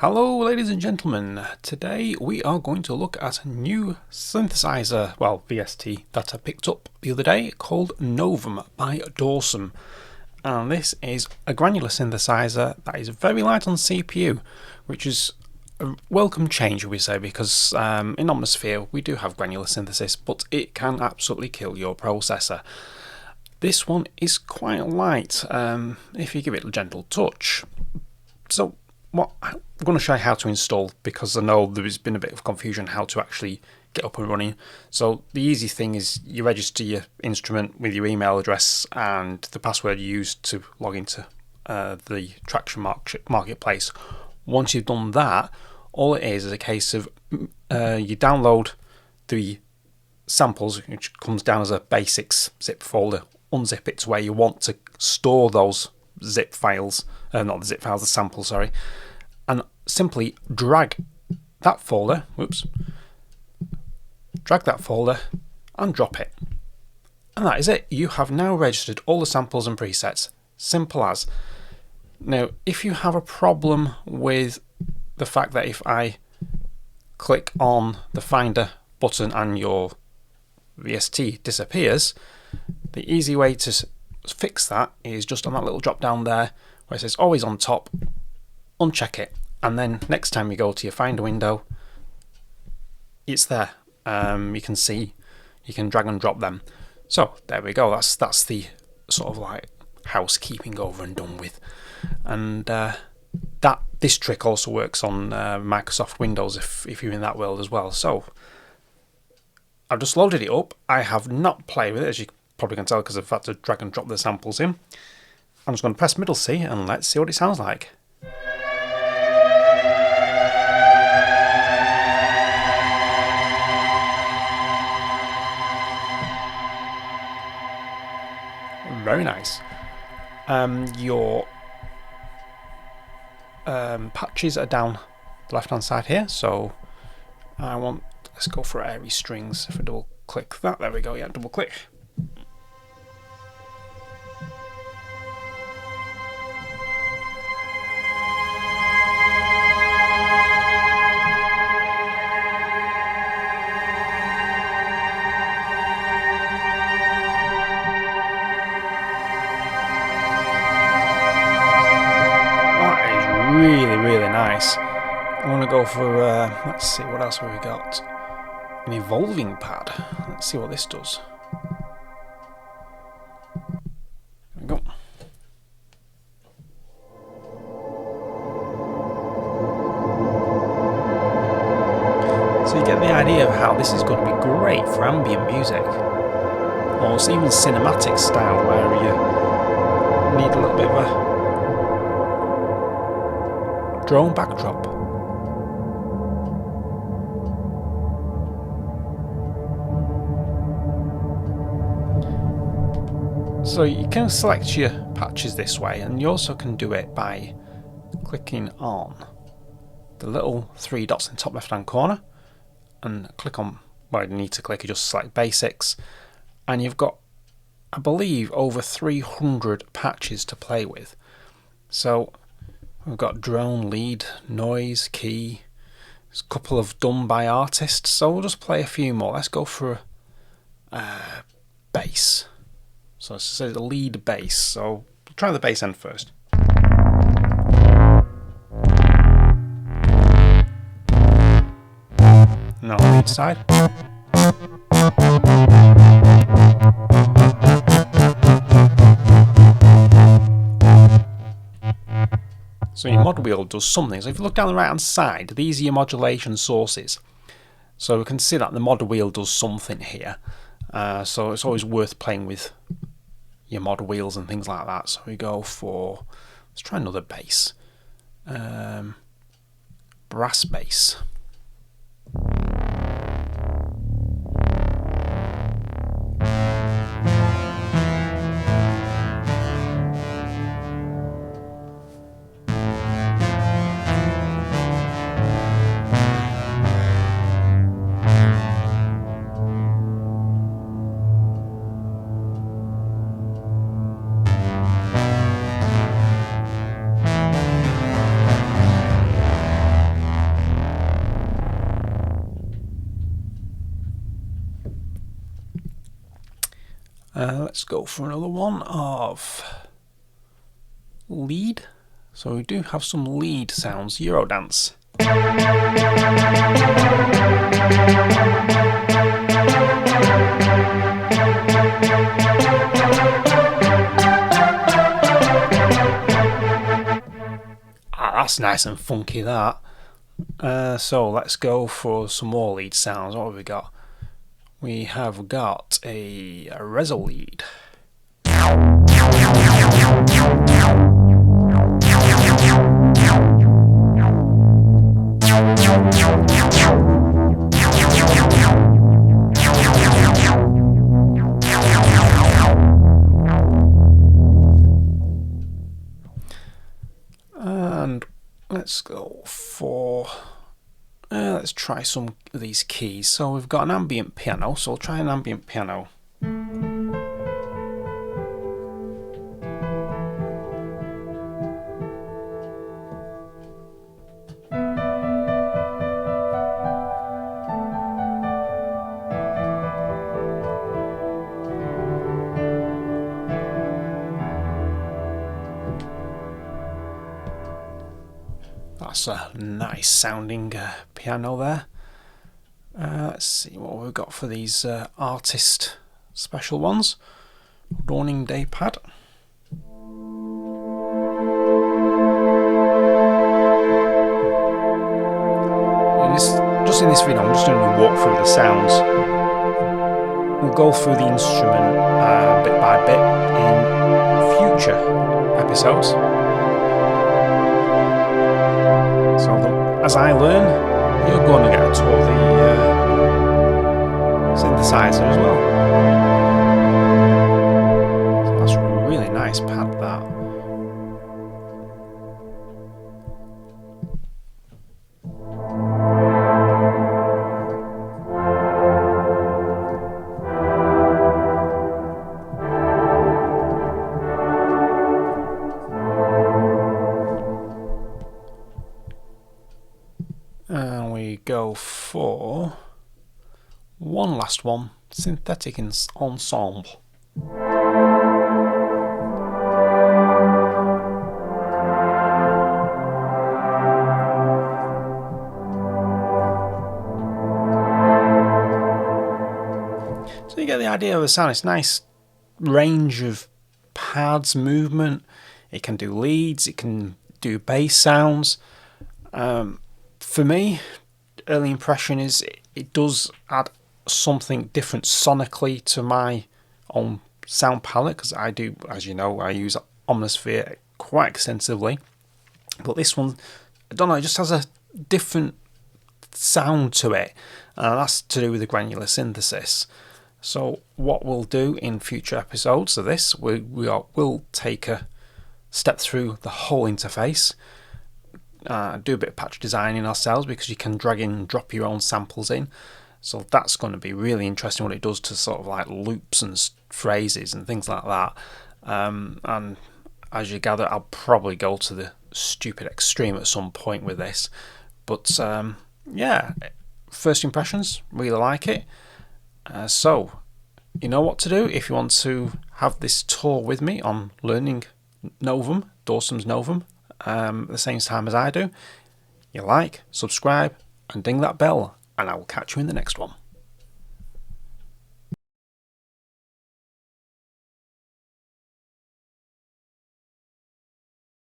Hello ladies and gentlemen, today we are going to look at a new synthesizer, well VST, that I picked up the other day called Novum by Dawsome. And this is a granular synthesizer that is very light on CPU, which is a welcome change, we say, because in Omnisphere we do have granular synthesis, but it can absolutely kill your processor. This one is quite light if you give it a gentle touch. So I'm going to show you how to install, because I know there's been a bit of confusion how to actually get up and running. So the easy thing is you register your instrument with your email address and the password you use to log into the Traction Marketplace. Once you've done that, all it is a case of you download the samples, which comes down as a basics zip folder, unzip it to where you want to store those zip files, not the zip files, the samples, sorry, and simply drag that folder, drag that folder and drop it. And that is it. You have now registered all the samples and presets. Simple as. Now, if you have a problem with the fact that if I click on the Finder button and your VST disappears, the easy way to fix that is just on that little drop down there where it says always on top, uncheck it, and then next time you go to your Finder window, it's there. You can see, you can drag and drop them. So there we go. That's the sort of like housekeeping over and done with. And this trick also works on Microsoft Windows if you're in that world as well. So I've just loaded it up. I have not played with it, as you probably can tell, because I've had to drag and drop the samples in. I'm just going to press middle C and let's see what it sounds like. Very nice. Your patches are down the left hand side here, so let's go for airy strings. If I double click that, there we go, yeah, double click. Really nice. I want to go for, let's see, what else have we got? An evolving pad. Let's see what this does. There we go. So you get the idea of how this is going to be great for ambient music. Or even cinematic style, where you need a little bit of a drone backdrop. So you can select your patches this way, and you also can do it by clicking on the little three dots in the top left hand corner and click on where you need to click. You just select basics, and you've got, I believe, over 300 patches to play with. So we've got drone, lead, noise, key. There's a couple of done by artists, so we'll just play a few more. Let's go for bass. So it says lead bass, so we'll try the bass end first. No, lead side. So your mod wheel does something. So if you look down the right hand side, these are your modulation sources. So we can see that the mod wheel does something here. So it's always worth playing with your mod wheels and things like that. So we go for, let's try another bass. Brass bass. let's go for another one of lead. So we do have some lead sounds, Eurodance. That's nice and funky, that. So let's go for some more lead sounds. What have we got? We have got a reso lead. And let's go for, let's try some of these keys. So we've got an ambient piano, so we'll try an ambient piano. That's a nice sounding piano there. Let's see what we've got for these artist special ones. Dawning Day pad. Just in this video, I'm just going to walk through the sounds. We'll go through the instrument bit by bit in future episodes. So as I learn, you're going to get a tour of the synthesizer as well. So that's a really nice pad, that. And we go for one last one, synthetic ensemble. So you get the idea of the sound. It's nice range of pads, movement. It can do leads, it can do bass sounds. For me, early impression is it does add something different sonically to my own sound palette, because I do, as you know, I use Omnisphere quite extensively. But this one, I don't know, it just has a different sound to it, and that's to do with the granular synthesis. So what we'll do in future episodes of this, we'll take a step through the whole interface. Do a bit of patch designing ourselves, because you can drag in and drop your own samples in. So that's going to be really interesting, what it does to sort of like loops and phrases and things like that. And as you gather, I'll probably go to the stupid extreme at some point with this. But yeah, first impressions, really like it. So you know what to do if you want to have this tour with me on learning Novum, Dawsome's Novum. At the same time as I do. You like, subscribe, and ding that bell, and I will catch you in the next one.